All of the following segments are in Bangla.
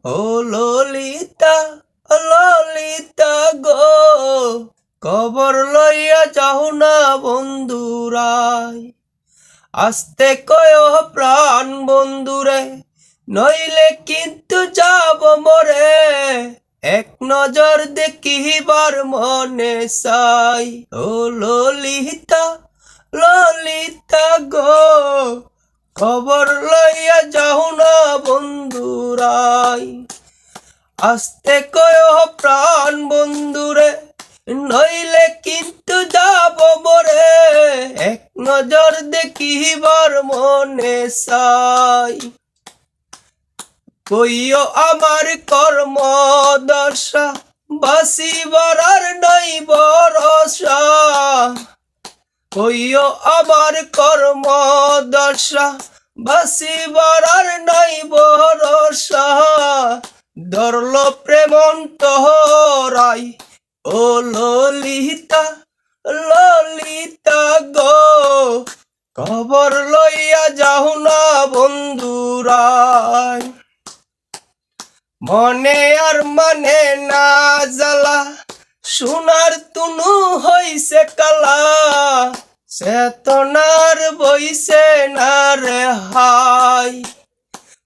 ও ললিতা, ললিতা গো, খবর লইয়া যাও না বন্ধুরাই। আস্তে কয় প্রাণ বন্ধুরে, নইলে কিন্তু যাব মরে। এক নজর দেখিবার মনে চাই। ও ললিতা, ললিতা গো, খবর লইয়া যাও না বন্ধুরাই। আস্তে কয় প্রাণ বন্ধুরে, নইলে কিন্তু যাব মরে। এক নজর দেখিবার মনে চাই। কইও আমার কর্ম দশা, বাসিবার আর নাই ভরসা। কইও আমার কর্ম দশা, বাসিবার আর নাই ভরসা। ধরল প্রেমন্ত রাই। ও ললিতা, ললিতা গো, খবর লইয়া যাও না বন্ধুরাই। মনে আর মানে না জ্বালা, সোনার তুনু হইছে কালা। চেতনার বইছে না রে হাই।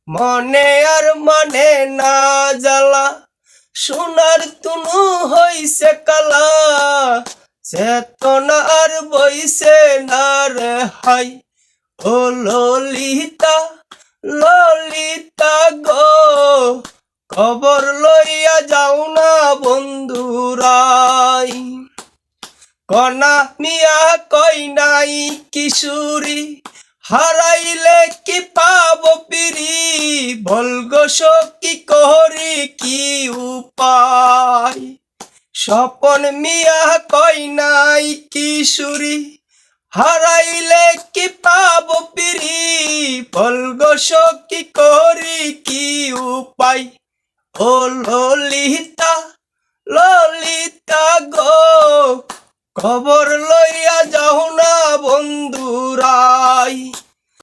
মনে আর মানে না জ্বালা, সোনার তুনু হইছে কালা। চেতনার বইছে না রে হাই। ও ললিতা, ললিতা গো, খবর লইয়া যাও না বন্ধুরাই। কনা মিয়া কই নাই কিশোরী, হারাইলে কি পাব পিরি। বলগো সখী করি কি উপায়। স্বপন মিয়া কই নাই কিশোরী, হারাইলে কি পাব পিরি। বলগো সখী করি কি উপায়। ও ললিতা, ললিতা গো, খবর লইয়া যাও না